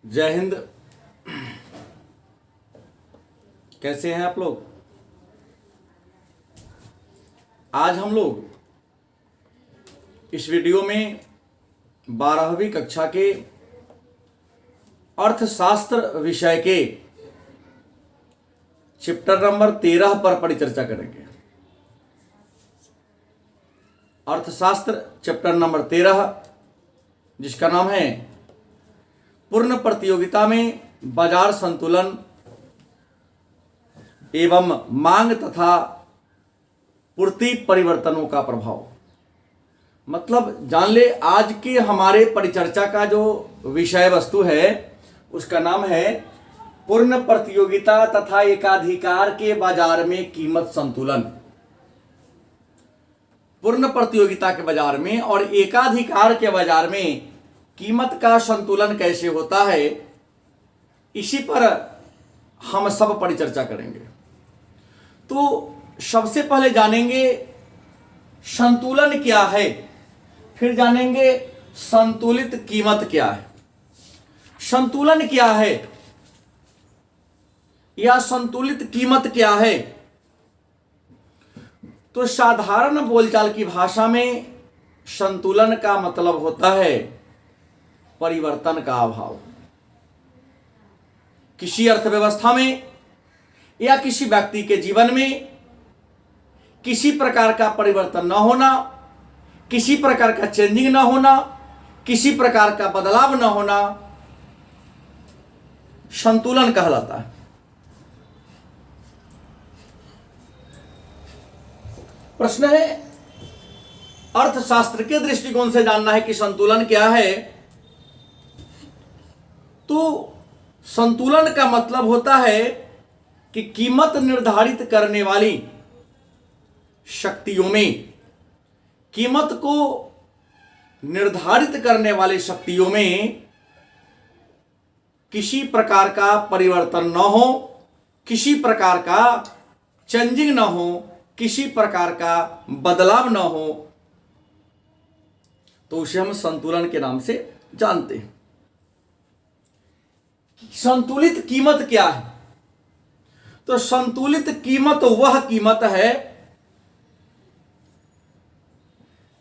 जय हिंद। कैसे हैं आप लोग? आज हम लोग इस वीडियो में 12वीं कक्षा के अर्थशास्त्र विषय के चैप्टर नंबर 13 पर परिचर्चा करेंगे। अर्थशास्त्र चैप्टर नंबर 13, जिसका नाम है पूर्ण प्रतियोगिता में बाजार संतुलन एवं मांग तथा पूर्ति परिवर्तनों का प्रभाव। मतलब जान ले, आज के हमारे परिचर्चा का जो विषय वस्तु है उसका नाम है पूर्ण प्रतियोगिता तथा एकाधिकार के बाजार में कीमत संतुलन। पूर्ण प्रतियोगिता के बाजार में और एकाधिकार के बाजार में कीमत का संतुलन कैसे होता है, इसी पर हम सब परिचर्चा करेंगे। तो सबसे पहले जानेंगे संतुलन क्या है, फिर जानेंगे संतुलित कीमत क्या है। संतुलन क्या है या संतुलित कीमत क्या है? तो साधारण बोलचाल की भाषा में संतुलन का मतलब होता है परिवर्तन का अभाव। किसी अर्थव्यवस्था में या किसी व्यक्ति के जीवन में किसी प्रकार का परिवर्तन न होना, किसी प्रकार का चेंजिंग न होना, किसी प्रकार का बदलाव न होना संतुलन कहलाता है। प्रश्न है, अर्थशास्त्र के दृष्टिकोण से जानना है कि संतुलन क्या है। तो संतुलन का मतलब होता है कि कीमत निर्धारित करने वाली शक्तियों में, कीमत को निर्धारित करने वाली शक्तियों में किसी प्रकार का परिवर्तन न हो, किसी प्रकार का चेंजिंग न हो, किसी प्रकार का बदलाव न हो, तो उसे हम संतुलन के नाम से जानते हैं। संतुलित कीमत क्या है? तो संतुलित कीमत वह कीमत है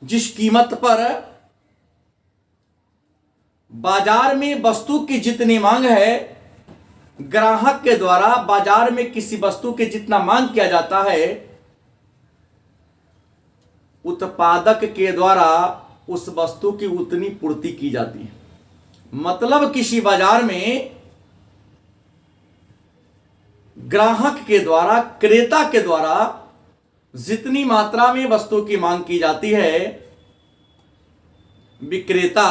जिस कीमत पर बाजार में वस्तु की जितनी मांग है, ग्राहक के द्वारा बाजार में किसी वस्तु के जितना मांग किया जाता है, उत्पादक के द्वारा उस वस्तु की उतनी पूर्ति की जाती है। मतलब किसी बाजार में ग्राहक के द्वारा, क्रेता के द्वारा जितनी मात्रा में वस्तु की मांग की जाती है, विक्रेता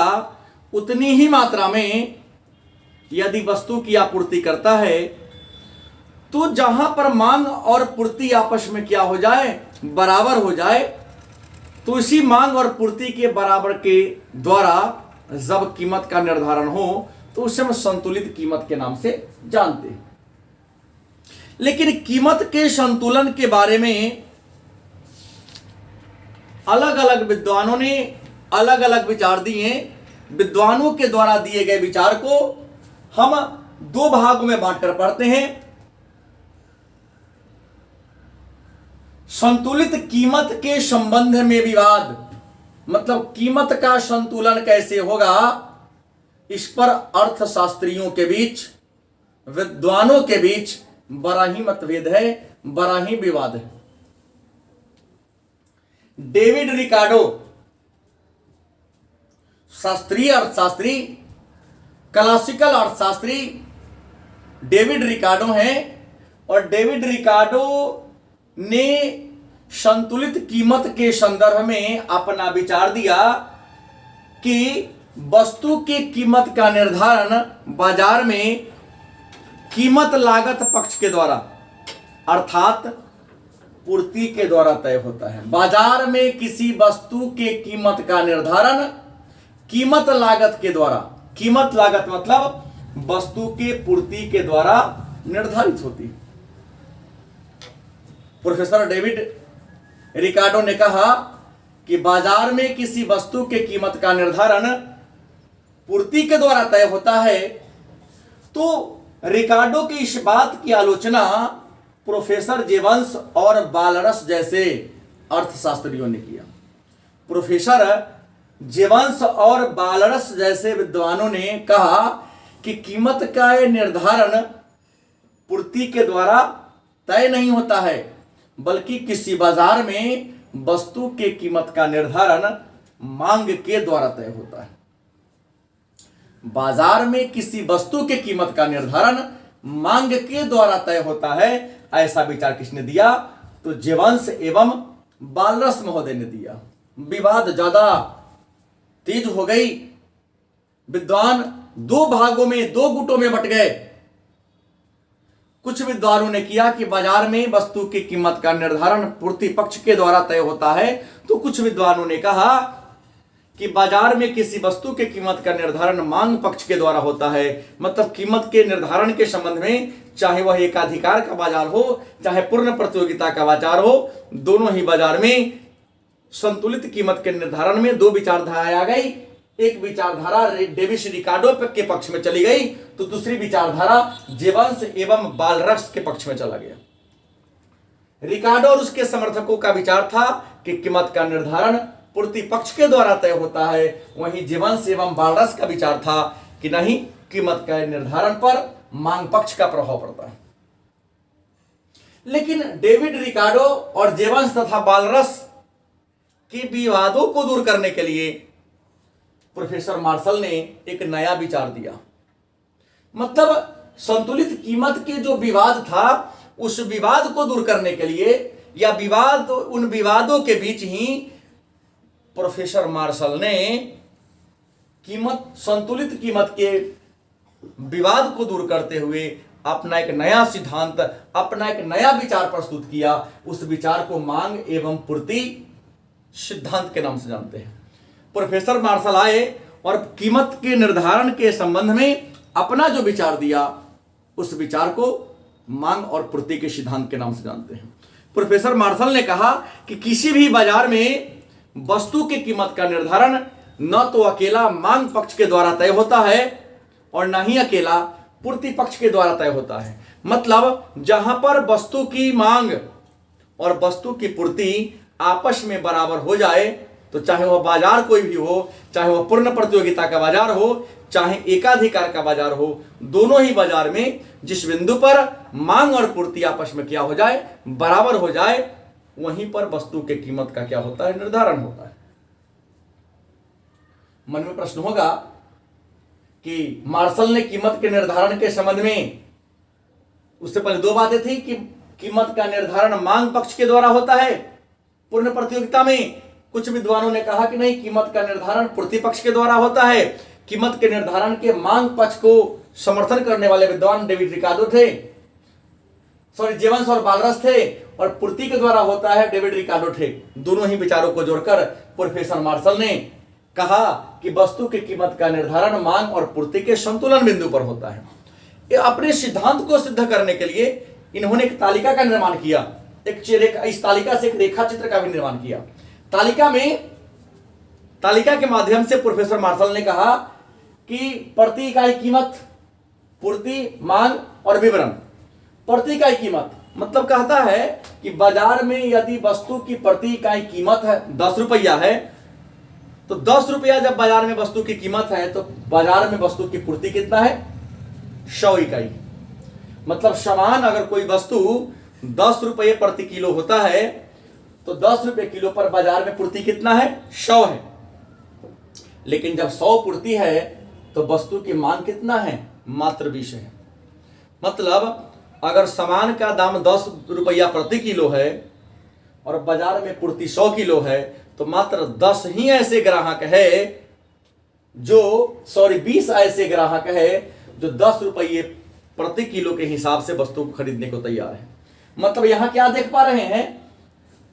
उतनी ही मात्रा में यदि वस्तु की आपूर्ति करता है, तो जहां पर मांग और पूर्ति आपस में क्या हो जाए, बराबर हो जाए, तो इसी मांग और पूर्ति के बराबर के द्वारा जब कीमत का निर्धारण हो तो उसे हम संतुलित कीमत के नाम से जानते हैं। लेकिन कीमत के संतुलन के बारे में अलग अलग विद्वानों ने अलग अलग विचार दिए। विद्वानों के द्वारा दिए गए विचार को हम दो भागों में बांटकर पढ़ते हैं। संतुलित कीमत के संबंध में विवाद, मतलब कीमत का संतुलन कैसे होगा, इस पर अर्थशास्त्रियों के बीच, विद्वानों के बीच बड़ा ही मतभेद है, बड़ा ही विवाद है। डेविड रिकार्डो शास्त्रीय अर्थशास्त्री, क्लासिकल अर्थशास्त्री डेविड रिकार्डो हैं, और डेविड रिकार्डो ने संतुलित कीमत के संदर्भ में अपना विचार दिया कि वस्तु की कीमत का निर्धारण बाजार में कीमत लागत पक्ष के द्वारा अर्थात पूर्ति के द्वारा तय होता है। बाजार में किसी वस्तु के कीमत का निर्धारण कीमत लागत के द्वारा, कीमत लागत मतलब वस्तु के पूर्ति के द्वारा निर्धारित होती है। प्रोफेसर डेविड रिकार्डो ने कहा कि बाजार में किसी वस्तु के कीमत का निर्धारण पूर्ति के द्वारा तय होता है, तो रिकार्डो की इस बात की आलोचना प्रोफेसर जेवंस और बालरस जैसे अर्थशास्त्रियों ने किया। प्रोफेसर जेवंस और बालरस जैसे विद्वानों ने कहा कि कीमत का यह निर्धारण पूर्ति के द्वारा तय नहीं होता है, बल्कि किसी बाजार में वस्तु के कीमत का निर्धारण मांग के द्वारा तय होता है। बाजार में किसी वस्तु के कीमत का निर्धारण मांग के द्वारा तय होता है, ऐसा विचार किसने दिया? तो जेवंस एवं बालरस महोदय ने दिया। विवाद ज्यादा तेज हो गई। विद्वान दो भागों में, दो गुटों में बट गए। कुछ विद्वानों ने किया कि बाजार में वस्तु की कीमत का निर्धारण पूर्ति पक्ष के द्वारा तय होता है, तो कुछ विद्वानों ने कहा कि बाजार में किसी वस्तु की कीमत का निर्धारण मांग पक्ष के द्वारा होता है। मतलब कीमत के निर्धारण के संबंध में, चाहे वह एकाधिकार का बाजार हो, चाहे पूर्ण प्रतियोगिता का बाजार हो, दोनों ही बाजार में संतुलित कीमत के निर्धारण में दो विचारधाराएं आ गई। एक विचारधारा डेविस रिकार्डो के पक्ष में चली गई, तो दूसरी विचारधारा जेवंस एवं बालरस के पक्ष में चला गया। रिकार्डो और उसके समर्थकों का विचार था कि कीमत का निर्धारण पूर्ति पक्ष के द्वारा तय होता है, वहीं जेवंस एवं बालरस का विचार था कि नहीं, कीमत का निर्धारण पर मांग पक्ष का प्रभाव पड़ता है। लेकिन डेविड रिकार्डो और जेवंस तथा बालरस के विवादों को दूर करने के लिए प्रोफेसर मार्शल ने एक नया विचार दिया। मतलब संतुलित कीमत के जो विवाद था, उस विवाद को दूर करने के लिए, या विवाद, उन विवादों के बीच ही प्रोफेसर मार्शल ने संतुलित कीमत के विवाद को दूर करते हुए अपना एक नया सिद्धांत, अपना एक नया विचार प्रस्तुत किया। उस विचार को मांग एवं पूर्ति सिद्धांत के नाम से जानते हैं। प्रोफेसर मार्शल आए और कीमत के निर्धारण के संबंध में अपना जो विचार दिया, उस विचार को मांग और पूर्ति के सिद्धांत के नाम से जानते हैं। प्रोफेसर मार्शल ने कहा कि किसी भी बाजार में वस्तु की कीमत का निर्धारण न तो अकेला मांग पक्ष के द्वारा तय होता है और न ही अकेला पूर्ति पक्ष के द्वारा तय होता है। मतलब जहां पर वस्तु की मांग और वस्तु की पूर्ति आपस में बराबर हो जाए, तो चाहे वह बाजार कोई भी हो, चाहे वह पूर्ण प्रतियोगिता का बाजार हो, चाहे एकाधिकार का बाजार हो, दोनों ही बाजार में जिस बिंदु पर मांग और पूर्ति आपस में क्या हो जाए, बराबर हो जाए, वहीं पर वस्तु के कीमत का क्या होता है, निर्धारण होता है। मन में प्रश्न होगा कि मार्शल ने कीमत के निर्धारण के संबंध में, उससे पहले दो बातें थी कि कीमत का निर्धारण मांग पक्ष के द्वारा होता है पूर्ण प्रतियोगिता में। कुछ विद्वानों ने कहा कि नहीं, कीमत का निर्धारण पूर्ति पक्ष के द्वारा होता है। कीमत के निर्धारण के मांग पक्ष को समर्थन करने वाले विद्वान डेविड रिकार्डो थे, जेवंस और बालरस थे, और पूर्ति के द्वारा होता है डेविड रिकार्डो थे। दोनों ही विचारों को जोड़कर प्रोफेसर मार्शल ने कहा कि वस्तु की कीमत का निर्धारण मांग और पूर्ति के संतुलन बिंदु पर होता है। अपने सिद्धांत को सिद्ध करने के लिए इन्होंने एक तालिका का निर्माण किया, इस तालिका से एक रेखा चित्र का भी निर्माण किया। तालिका के माध्यम से प्रोफेसर मार्शल ने कहा कि प्रति इकाई कीमत, पूर्ति, मांग और विवरण। प्रति इकाई कीमत मतलब कहता है कि बाजार में यदि वस्तु की प्रति इकाई कीमत है 10 रुपया है, तो 10 रुपया जब बाजार में वस्तु की कीमत है, तो बाजार में वस्तु की पूर्ति कितना है, 100 इकाई। मतलब समान अगर कोई वस्तु 10 रुपये प्रति किलो होता है, तो 10 रुपये किलो पर बाजार में पूर्ति कितना है, 100 है। लेकिन जब 100 पूर्ति है, तो वस्तु की मांग कितना है, मात्र 20 है। मतलब अगर सामान का दाम 10 रुपया प्रति किलो है और बाजार में पूर्ति 100 किलो है, तो मात्र 10 ही ऐसे ग्राहक है जो 20 ऐसे ग्राहक है जो 10 रुपये प्रति किलो के हिसाब से वस्तु को खरीदने को तैयार है। मतलब यहां क्या देख पा रहे हैं,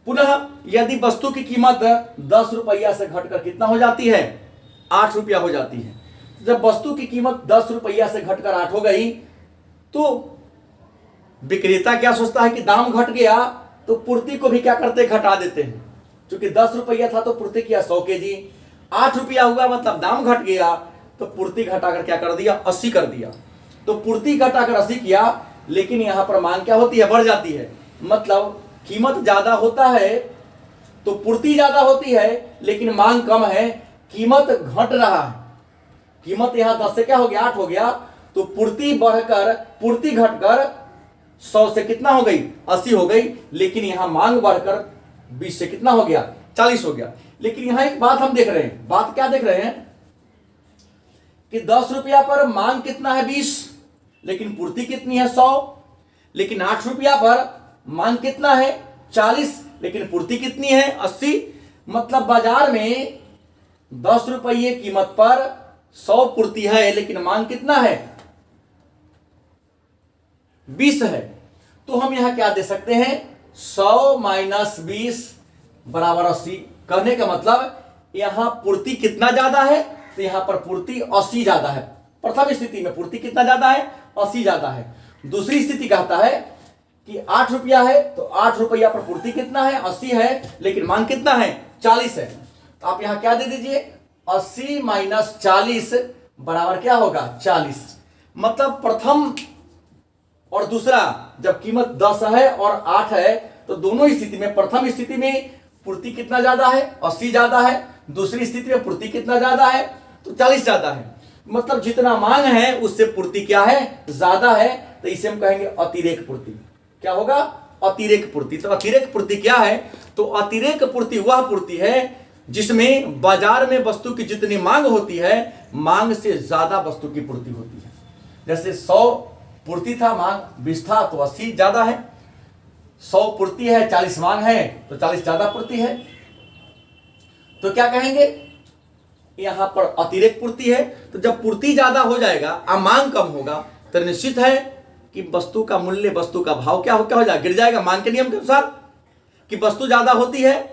पुनः यदि वस्तु की कीमत 10 रुपया से घटकर कितना हो जाती है, 8 रुपया हो जाती है। जब वस्तु की कीमत 10 रुपया से घटकर 8 हो गई, तो विक्रेता क्या सोचता है कि दाम घट गया, तो पूर्ति को भी क्या करते, घटा देते हैं। क्योंकि 10 रुपया था तो पूर्ति किया 100 केजी, 8 रुपया हुआ मतलब दाम घट गया, तो पूर्ति घटाकर क्या कर दिया, 80 कर दिया। तो पूर्ति घटा कर 80 किया, लेकिन यहां पर मांग क्या होती है, बढ़ जाती है। मतलब कीमत ज्यादा होता है तो पूर्ति ज्यादा होती है, लेकिन मांग कम है, कीमत घट रहा है। कीमत यहां 10 से क्या हो गया, 8 हो गया, तो पूर्ति बढ़कर, पूर्ति घटकर 100 से कितना हो गई, 80 हो गई, लेकिन यहां मांग बढ़कर 20 से कितना हो गया, 40 हो गया। लेकिन यहां एक बात हम देख रहे हैं, बात क्या देख रहे हैं कि 10 रुपया पर मांग कितना है, 20, लेकिन पूर्ति कितनी है, 100। लेकिन 8 रुपया पर मांग कितना है, 40, लेकिन पूर्ति कितनी है, 80। मतलब बाजार में 10 रुपये कीमत पर 100 पूर्ति है, लेकिन मांग कितना है, 20 है। तो हम यहां क्या दे सकते हैं, 100 माइनस 20 बराबर 80। कहने का मतलब यहां पूर्ति कितना ज्यादा है, तो यहां पर पूर्ति 80 ज्यादा है। प्रथम स्थिति में पूर्ति कितना ज्यादा है, 80 ज्यादा है। दूसरी स्थिति कहता है कि 8 रुपया है, तो 8 रुपया पर पूर्ति कितना है, 80 है, लेकिन मांग कितना है, 40 है। तो आप यहां क्या दे दीजिए, 80 माइनस 40 बराबर क्या होगा, 40। मतलब प्रथम और दूसरा, जब कीमत 10 है और 8 है, तो दोनों स्थिति में, प्रथम स्थिति में पूर्ति कितना ज्यादा है, 80 ज्यादा है। दूसरी स्थिति में पूर्ति कितना ज्यादा है, तो 40 ज्यादा है। मतलब जितना मांग है उससे पूर्ति क्या है, ज्यादा है। तो इसे हम कहेंगे अतिरेक पूर्ति। क्या होगा, अतिरेक पूर्ति। तो अतिरेक पूर्ति क्या है, तो अतिरेक पूर्ति वह पूर्ति है जिसमें बाजार में वस्तु की जितनी मांग होती है, मांग से ज्यादा वस्तु की पूर्ति होती है। जैसे 100 पूर्ति था, मांग 20 था, तो 80 ज्यादा है। 100 पूर्ति है, 40 मांग है, तो 40 ज्यादा पूर्ति है। तो क्या कहेंगे, यहां पर अतिरेक पूर्ति है। तो जब पूर्ति ज्यादा हो जाएगा और मांग कम होगा, तो निश्चित है कि वस्तु का मूल्य, वस्तु का भाव क्या हो जाएगा, गिर जाएगा। मांग के नियम के अनुसार कि वस्तु ज्यादा होती है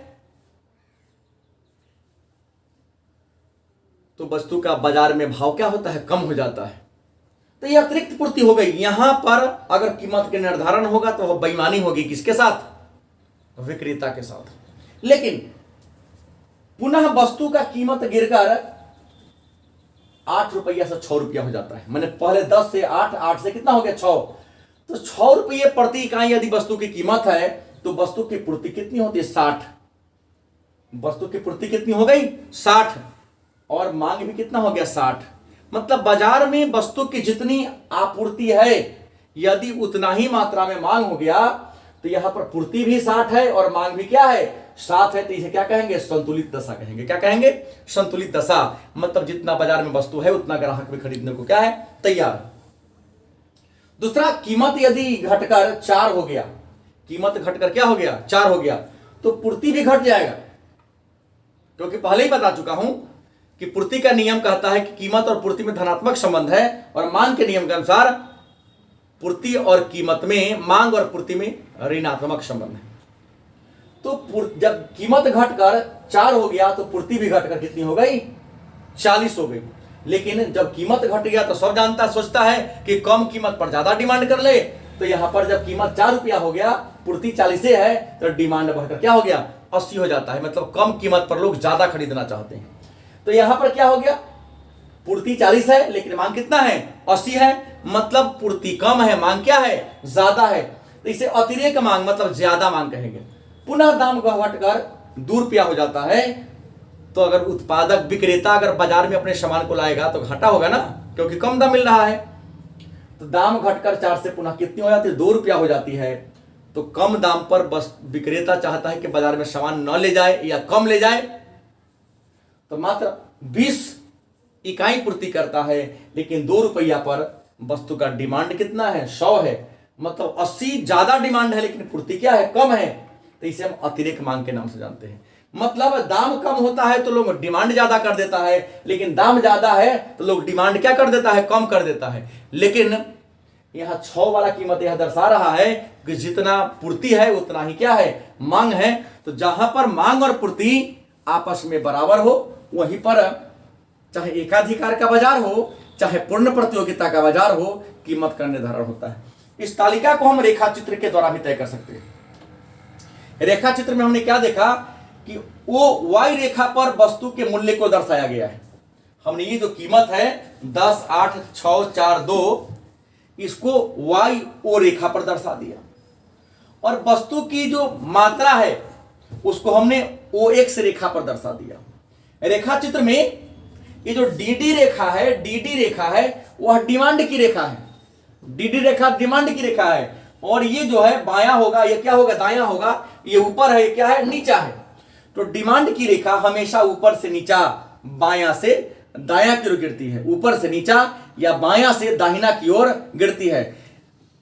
तो वस्तु का बाजार में भाव क्या होता है, कम हो जाता है। तो यह अतिरिक्त पूर्ति हो गई। यहां पर अगर कीमत के निर्धारण होगा तो वह बेईमानी होगी, किसके साथ, विक्रेता के साथ। लेकिन पुनः वस्तु का कीमत गिरकर 8 रुपया से 6 रुपया हो जाता है। मैंने पहले 10 से 8, 8 से कितना हो गया, 6। तो 6 रुपये प्रति इकाई यदि वस्तु की कीमत है, तो वस्तु की पूर्ति कितनी होती है, 60। वस्तु की पूर्ति कितनी हो गई, 60, और मांग भी कितना हो गया, 60। मतलब बाजार में वस्तु की जितनी आपूर्ति है, यदि उतना ही मात्रा में मांग हो गया, तो यहां पर पूर्ति भी 60 है और मांग भी क्या है, 60 है। तो इसे क्या कहेंगे, संतुलित दशा कहेंगे। क्या कहेंगे, संतुलित दशा। मतलब जितना बाजार में वस्तु है उतना ग्राहक भी खरीदने को क्या है, तैयार। दूसरा, कीमत यदि घटकर 4 हो गया, कीमत घटकर क्या हो गया, 4 हो गया, तो पूर्ति भी घट जाएगा। क्योंकि पहले ही बता चुका हूं कि पूर्ति का नियम कहता है कि कीमत और पूर्ति में धनात्मक संबंध है, और मांग के नियम के अनुसार पूर्ति और कीमत में, मांग और पूर्ति में ऋणात्मक संबंध है। तो जब कीमत घटकर 4 हो गया, तो पूर्ति भी घटकर कितनी हो गई, 40 हो गई। लेकिन जब कीमत घट गया तो सब जानता, सोचता है कि कम कीमत पर ज्यादा डिमांड कर ले। तो यहां पर जब कीमत 4 रुपया हो गया, पूर्ति 40 है, तो डिमांड बढ़कर क्या हो गया, 80 हो जाता है। मतलब कम कीमत पर लोग ज्यादा खरीदना चाहते हैं। तो यहां पर क्या हो गया, पूर्ति 40 है, लेकिन मांग कितना है, 80 है। मतलब पूर्ति कम है, मांग क्या है, ज्यादा है। तो इसे अतिरेक मांग, मतलब ज्यादा मांग कहेंगे। पुनः दाम घटकर 2 रुपया हो जाता है। तो अगर उत्पादक, विक्रेता अगर बाजार में अपने सामान को लाएगा तो घाटा होगा ना, क्योंकि कम दाम मिल रहा है। तो दाम घटकर 4 से पुनः कितनी हो जाती है, 2 रुपया हो जाती है। तो कम दाम पर बस विक्रेता चाहता है कि बाजार में सामान न ले जाए या कम ले जाए, तो मात्र 20 इकाई पूर्ति करता है। लेकिन 2 रुपया पर वस्तु का डिमांड कितना है, 100 है। मतलब 80 ज्यादा डिमांड है, लेकिन पूर्ति क्या है, कम है। तो इसे हम अतिरेक मांग के नाम से जानते हैं। मतलब दाम कम होता है तो लोग डिमांड ज्यादा कर देता है, लेकिन दाम ज्यादा है तो लोग डिमांड क्या कर देता है, कम कर देता है। लेकिन यहां 6 वाला कीमत यह दर्शा रहा है कि जितना पूर्ति है उतना ही क्या है, मांग है। तो जहां पर मांग और पूर्ति आपस में बराबर हो, वहीं पर चाहे एकाधिकार का बाजार हो, चाहे पूर्ण प्रतियोगिता का बाजार हो, कीमत का निर्धारण होता है। इस तालिका को हम रेखा चित्र के द्वारा भी तय कर सकते हैं। रेखा चित्र में हमने क्या देखा कि वो y रेखा पर वस्तु के मूल्य को दर्शाया गया है। हमने ये जो कीमत है 10, 8, 6, 4, 2, इसको वाई ओ रेखा पर दर्शा दिया, और वस्तु की जो मात्रा है उसको हमने ओ एक्स रेखा पर दर्शा दिया। रेखा चित्र में ये जो डीडी रेखा है, डीडी रेखा है वह डिमांड की रेखा है, डीडी रेखा डिमांड की रेखा है, और ये जो है बायां होगा, ये क्या होगा, दायां होगा, ये ऊपर है, ये क्या है, नीचा है। तो डिमांड की रेखा हमेशा ऊपर से नीचा, बायां से दायां की ओर गिरती है, ऊपर से नीचा या बायां से दाहिना की ओर गिरती है।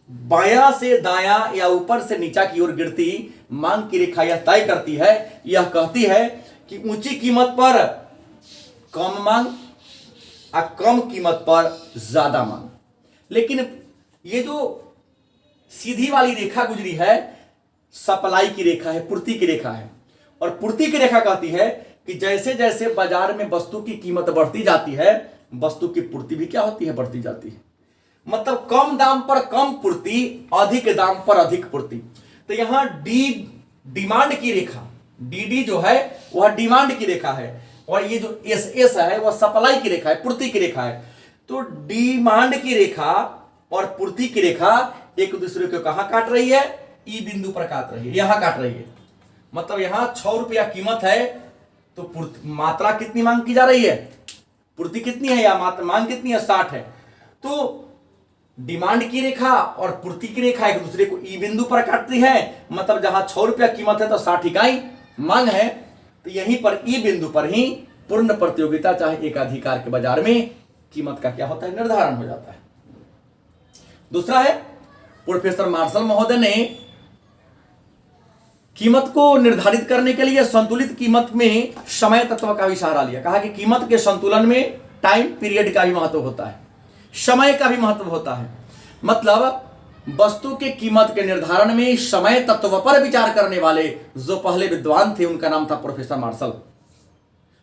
बायां से दायां या ऊपर से नीचा की ओर गिरती मांग की रेखा यह तय करती है, यह कहती है कि ऊंची कीमत पर कम मांग और कम कीमत पर ज्यादा मांग। लेकिन ये जो सीधी वाली रेखा गुजरी है सप्लाई की रेखा है, पूर्ति की रेखा है, और पूर्ति की रेखा कहती है कि जैसे जैसे बाजार में वस्तु की कीमत बढ़ती जाती है वस्तु की पूर्ति भी क्या होती है, बढ़ती जाती है। मतलब कम दाम पर कम पूर्ति, अधिक दाम पर अधिक पूर्ति। तो यहां डिमांड की रेखा डी जो है वह डिमांड की रेखा है, और ये जो एस है वह सप्लाई की रेखा है, पूर्ति की रेखा है। तो डिमांड की रेखा और पूर्ति की रेखा एक दूसरे को कहां काट रही है, ई बिंदु पर काट रही है, यहां काट रही है। मतलब यहां 6 रुपया कीमत है तो मात्रा कितनी मांग की जा रही है, पूर्ति कितनी है, या मात्रा मांग कितनी है, 60 है। तो डिमांड की रेखा और पूर्ति की रेखा एक दूसरे को ई बिंदु पर काटती है। मतलब जहां 6 रुपया कीमत है तो 60 इकाई मांग है। तो यहीं पर ई बिंदु पर ही पूर्ण प्रतियोगिता चाहे एकाधिकार के बाजार में कीमत का क्या होता है, निर्धारण हो जाता है। दूसरा है प्रोफेसर मार्शल महोदय ने कीमत को निर्धारित करने के लिए संतुलित कीमत में समय तत्व का भी सहारा लिया। कहा कि कीमत के संतुलन में टाइम पीरियड का भी महत्व होता है, समय का भी महत्व होता है। मतलब वस्तु के कीमत के निर्धारण में समय तत्व पर विचार करने वाले जो पहले विद्वान थे उनका नाम था प्रोफेसर मार्शल।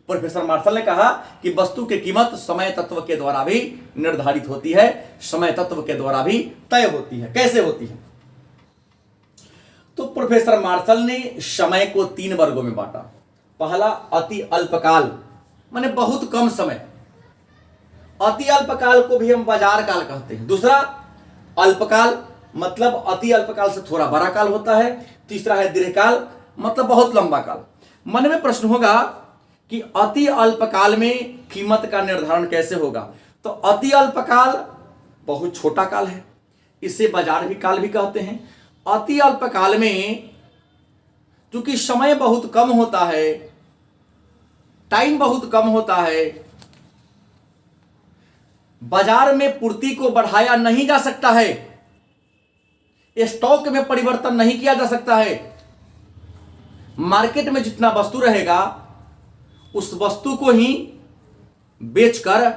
प्रोफेसर मार्शल ने कहा कि वस्तु की कीमत समय तत्व के द्वारा भी निर्धारित होती है, समय तत्व के द्वारा भी तय होती है। कैसे होती है? तो प्रोफेसर मार्शल ने समय को 3 वर्गों में बांटा। पहला अति अल्पकाल, माने बहुत कम समय, अति अल्पकाल को भी हम बाजार काल कहते हैं। दूसरा अल्पकाल, मतलब अति अल्पकाल से थोड़ा बड़ा काल होता है। तीसरा है दीर्घकाल, मतलब बहुत लंबा काल। मन में प्रश्न होगा कि अति अल्पकाल में कीमत का निर्धारण कैसे होगा? तो अति अल्पकाल बहुत छोटा काल है, इसे बाजार भी काल भी कहते हैं। अति अल्पकाल में चूंकि समय बहुत कम होता है, टाइम बहुत कम होता है, बाजार में पूर्ति को बढ़ाया नहीं जा सकता है, स्टॉक में परिवर्तन नहीं किया जा सकता है। मार्केट में जितना वस्तु रहेगा उस वस्तु को ही बेचकर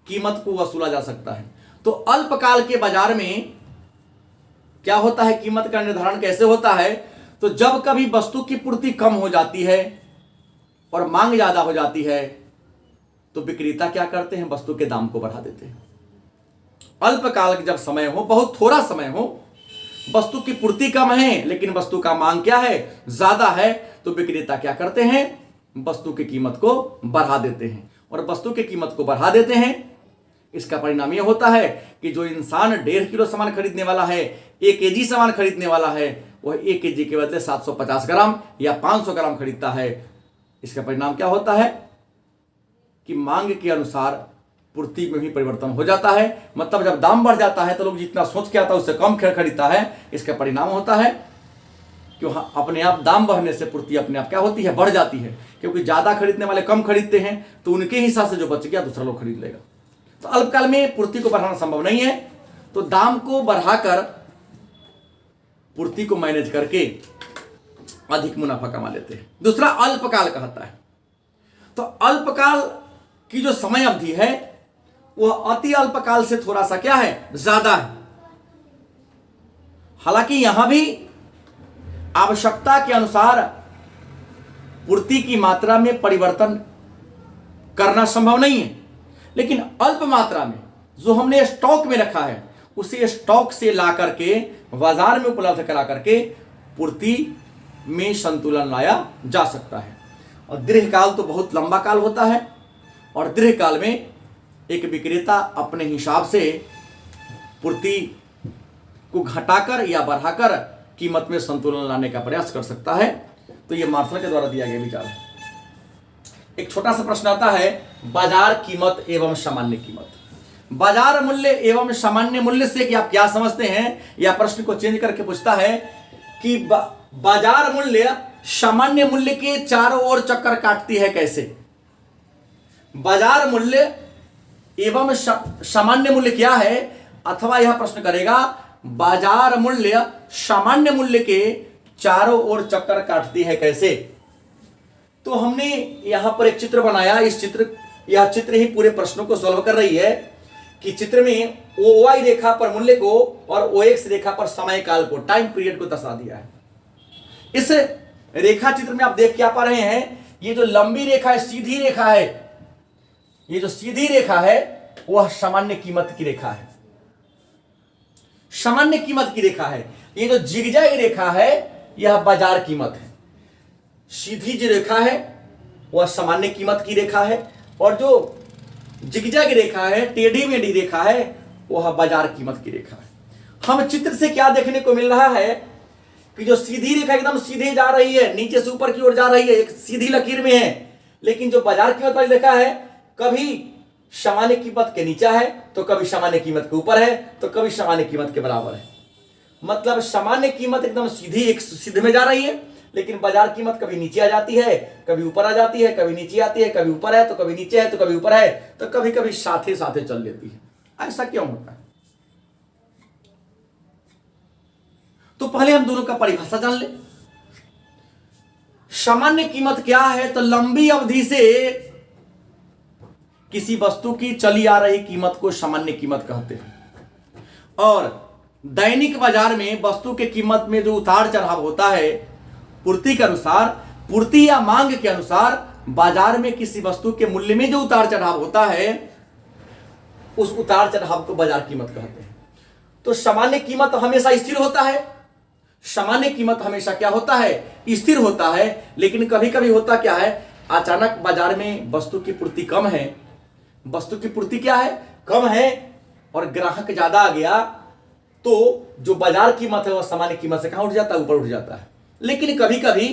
कीमत को वसूला जा सकता है। तो अल्पकाल के बाजार में क्या होता है, कीमत का निर्धारण कैसे होता है? तो जब कभी वस्तु की पूर्ति कम हो जाती है और मांग ज्यादा हो जाती है तो विक्रेता क्या करते हैं, वस्तु के दाम को बढ़ा देते हैं। अल्पकाल जब समय हो, बहुत थोड़ा समय हो, वस्तु की पूर्ति कम है लेकिन वस्तु का मांग क्या है, ज्यादा है, तो विक्रेता क्या करते हैं, वस्तु की कीमत को बढ़ा देते हैं। और वस्तु की कीमत को बढ़ा देते हैं, इसका परिणाम यह होता है कि जो इंसान 1.5 किलो सामान खरीदने वाला है, 1 केजी सामान खरीदने वाला है, वह 1 केजी के बदले 750 ग्राम या 500 ग्राम खरीदता है। इसका परिणाम क्या होता है कि मांग के अनुसार पूर्ति में भी परिवर्तन हो जाता है। मतलब जब दाम बढ़ जाता है तो लोग जितना सोच के आता है उससे कम खरीदता है। इसका परिणाम होता है कि अपने आप दाम बढ़ने से पूर्ति अपने आप क्या होती है, बढ़ जाती है। क्योंकि ज्यादा खरीदने वाले कम खरीदते हैं तो उनके हिसाब से जो बच गया दूसरा लोग खरीद लेगा। तो अल्पकाल में पूर्ति को बढ़ाना संभव नहीं है, तो दाम को बढ़ाकर पूर्ति को मैनेज करके अधिक मुनाफा कमा लेते हैं। दूसरा अल्पकाल कहता है। तो अल्पकाल की जो समय अवधि है वह अति अल्पकाल से थोड़ा सा क्या है, ज्यादा है। हालांकि यहां भी आवश्यकता के अनुसार पूर्ति की मात्रा में परिवर्तन करना संभव नहीं है, लेकिन अल्प मात्रा में जो हमने स्टॉक में रखा है उसे स्टॉक से ला करके बाजार में उपलब्ध करा करके पूर्ति में संतुलन लाया जा सकता है। और दीर्घकाल तो बहुत लंबा काल होता है, और दीर्घकाल में एक विक्रेता अपने हिसाब से पूर्ति को घटाकर या बढ़ाकर कीमत में संतुलन लाने का प्रयास कर सकता है। तो ये मार्शल के द्वारा दिया गया विचार है। एक छोटा सा प्रश्न आता है, बाजार कीमत एवं सामान्य कीमत। बाजार मूल्य एवं सामान्य मूल्य से कि आप क्या समझते हैं, या प्रश्न को चेंज करके पूछता है कि बाजार मूल्य सामान्य मूल्य के चारों ओर चक्कर काटती है कैसे। बाजार मूल्य एवं सामान्य मूल्य क्या है, अथवा यह प्रश्न करेगा बाजार मूल्य सामान्य मूल्य के चारों ओर चक्कर काटती है कैसे। तो हमने यहां पर एक चित्र बनाया। यह चित्र ही पूरे प्रश्नों को सॉल्व कर रही है कि चित्र में OY रेखा पर मूल्य को और OX रेखा पर समय काल को, टाइम पीरियड को दर्शा दिया है। इस रेखा चित्र में आप देख क्या पा रहे हैं, ये जो लंबी रेखा है, सीधी रेखा है, ये जो सीधी रेखा है वह सामान्य कीमत की रेखा है, सामान्य कीमत की रेखा है। ये जो जिगजैग रेखा है यह बाजार कीमत है। सीधी जो रेखा है वह सामान्य कीमत की रेखा है, और जो जिगजैग रेखा है, टेढ़ी मेढ़ी रेखा है, वह बाजार कीमत की रेखा है। हम चित्र से क्या देखने को मिल रहा है कि जो सीधी रेखा एकदम सीधे जा रही है, नीचे से ऊपर की ओर जा रही है, एक सीधी लकीर में है, लेकिन जो बाजार कीमत वाली रेखा है कभी सामान्य कीमत के नीचे है, तो कभी सामान्य कीमत के ऊपर है, तो कभी सामान्य कीमत के बराबर है। मतलब सामान्य कीमत एकदम सीधी एक सीधे में जा रही है, लेकिन बाजार कीमत कभी नीचे आ जाती है, कभी ऊपर आ जाती है, कभी नीचे आती है, कभी ऊपर है तो कभी नीचे है तो कभी ऊपर है, तो कभी कभी साथे साथे चल लेती है। ऐसा क्यों होता है? तो पहले हम दोनों का परिभाषा जान ले। सामान्य कीमत क्या है, तो लंबी अवधि से किसी वस्तु की चली आ रही कीमत को सामान्य कीमत कहते हैं। और दैनिक बाजार में वस्तु के कीमत में जो उतार चढ़ाव होता है पूर्ति के अनुसार, पूर्ति या मांग के अनुसार बाजार में किसी वस्तु के मूल्य में जो उतार चढ़ाव होता है उस उतार चढ़ाव को बाजार कीमत कहते हैं। तो सामान्य कीमत हमेशा स्थिर होता है, सामान्य कीमत हमेशा क्या होता है, स्थिर होता है। लेकिन कभी कभी होता क्या है, अचानक बाजार में वस्तु की पूर्ति कम है, वस्तु की पूर्ति क्या है, कम है, और ग्राहक ज्यादा आ गया, तो जो बाजार कीमत है वह सामान्य कीमत से कहां उठ जाता है, ऊपर उठ जाता है। लेकिन कभी कभी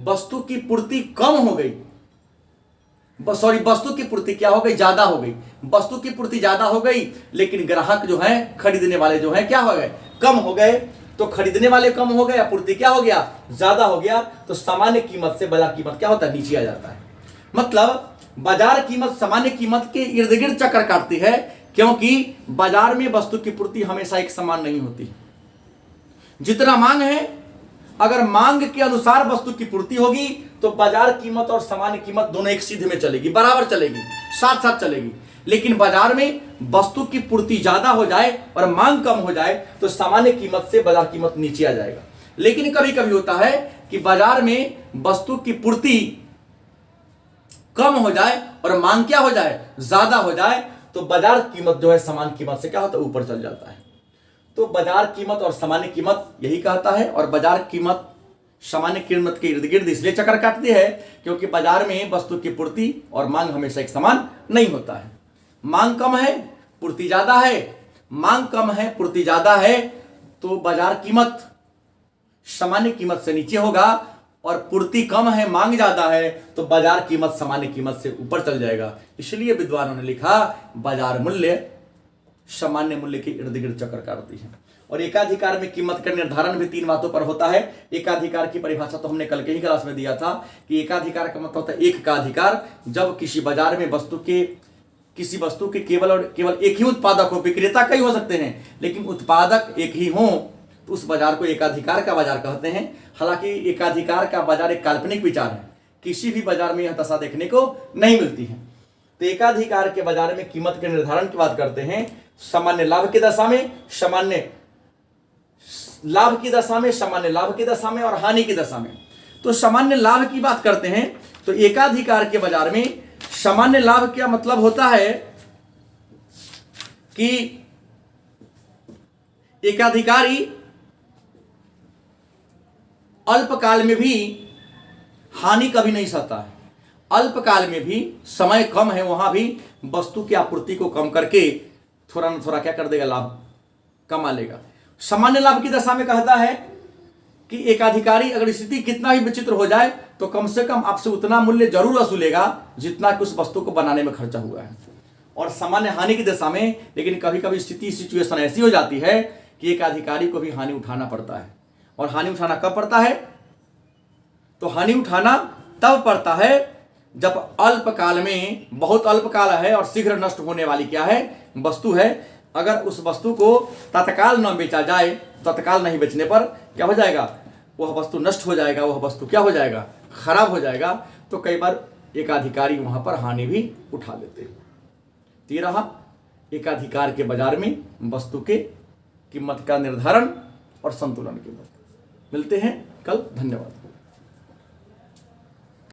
वस्तु की पूर्ति कम हो गई, वस्तु की पूर्ति क्या हो गई, ज्यादा हो गई, वस्तु की पूर्ति ज्यादा हो गई, लेकिन ग्राहक जो है, खरीदने वाले जो है क्या हो गए, कम हो गए। तो खरीदने वाले कम हो गए, पूर्ति क्या हो गया, ज्यादा हो गया, तो सामान्य कीमत से बाजार कीमत क्या होता है, नीचे आ जाता है। मतलब बाजार कीमत सामान्य कीमत के इर्द गिर्द चक्कर काटती है, क्योंकि बाजार में वस्तु की पूर्ति हमेशा एक समान नहीं होती। जितना मांग है, अगर मांग के अनुसार वस्तु की पूर्ति होगी तो बाजार कीमत और सामान्य कीमत दोनों एक सीधे में चलेगी, बराबर चलेगी, साथ साथ चलेगी। लेकिन बाजार में वस्तु की पूर्ति ज्यादा हो जाए और मांग कम हो जाए तो सामान्य कीमत से बाजार कीमत नीचे आ जाएगा। लेकिन कभी कभी होता है कि बाजार में वस्तु की पूर्ति कम हो जाए और मांग क्या हो जाए, ज्यादा हो जाए, तो बाजार कीमत जो है सामान्य कीमत से क्या होता है, ऊपर चल जाता है। तो बाजार कीमत और सामान्य कीमत यही कहता है। और बाजार कीमत सामान्य कीमत के इर्द गिर्द इसलिए चक्कर काटती है क्योंकि बाजार में वस्तु की पूर्ति और मांग हमेशा एक समान नहीं होता है। मांग कम है, पूर्ति ज्यादा है, मांग कम है, पूर्ति ज्यादा है, तो बाजार कीमत सामान्य कीमत से नीचे होगा, और पूर्ति कम है, मांग ज्यादा है, तो बाजार कीमत सामान्य कीमत से ऊपर चल जाएगा। इसलिए विद्वानों ने लिखा बाजार मूल्य सामान्य मूल्य के इर्द गिर्द चक्कर काटती है। और एकाधिकार में कीमत का निर्धारण भी 3 बातों पर होता है। एकाधिकार की परिभाषा तो हमने कल के ही क्लास में दिया था कि एकाधिकार का मतलब होता है एक का अधिकार। जब किसी बाजार में किसी वस्तु के केवल और केवल एक ही उत्पादक हो, विक्रेता कई हो सकते हैं, लेकिन उत्पादक एक ही हो, तो उस बाजार को एकाधिकार का बाजार कहते हैं। हालांकि एकाधिकार का बाजार एक काल्पनिक विचार है, किसी भी बाजार में यह दशा देखने को नहीं मिलती है। तो एकाधिकार के बाजार में कीमत के निर्धारण की बात करते हैं सामान्य लाभ की दशा में, सामान्य लाभ की दशा में, सामान्य लाभ की दशा में और हानि की दशा में। तो सामान्य लाभ की बात करते हैं तो एकाधिकार के बाजार में सामान्य लाभ क्या मतलब होता है कि एकाधिकारी अल्पकाल में भी हानि कभी नहीं सहता है। अल्पकाल में भी, समय कम है, वहां भी वस्तु की आपूर्ति को कम करके थोड़ा न थोड़ा क्या कर देगा, लाभ कमा लेगा। सामान्य लाभ की दशा में कहता है कि एकाधिकारी अगर स्थिति कितना भी विचित्र हो जाए तो कम से कम आपसे उतना मूल्य जरूर वसूलेगा जितना कि उस वस्तु को बनाने में खर्चा हुआ है। और सामान्य हानि की दशा में लेकिन कभी कभी सिचुएशन ऐसी हो जाती है कि एक अधिकारी को भी हानि उठाना पड़ता है। और हानि उठाना कब पड़ता है? तो हानि उठाना तब पड़ता है जब अल्पकाल में, बहुत अल्पकाल है और शीघ्र नष्ट होने वाली क्या है? वस्तु है। अगर उस वस्तु को तत्काल न बेचा जाए, तत्काल नहीं बेचने पर क्या हो जाएगा? वह वस्तु नष्ट हो जाएगा, वह वस्तु क्या हो जाएगा? खराब हो जाएगा। तो कई बार एकाधिकारी वहां पर हानि भी उठा लेते हैं। तो ये रहा एकाधिकार के बाजार में वस्तु के कीमत का निर्धारण और संतुलन की बात। मिलते हैं कल। धन्यवाद।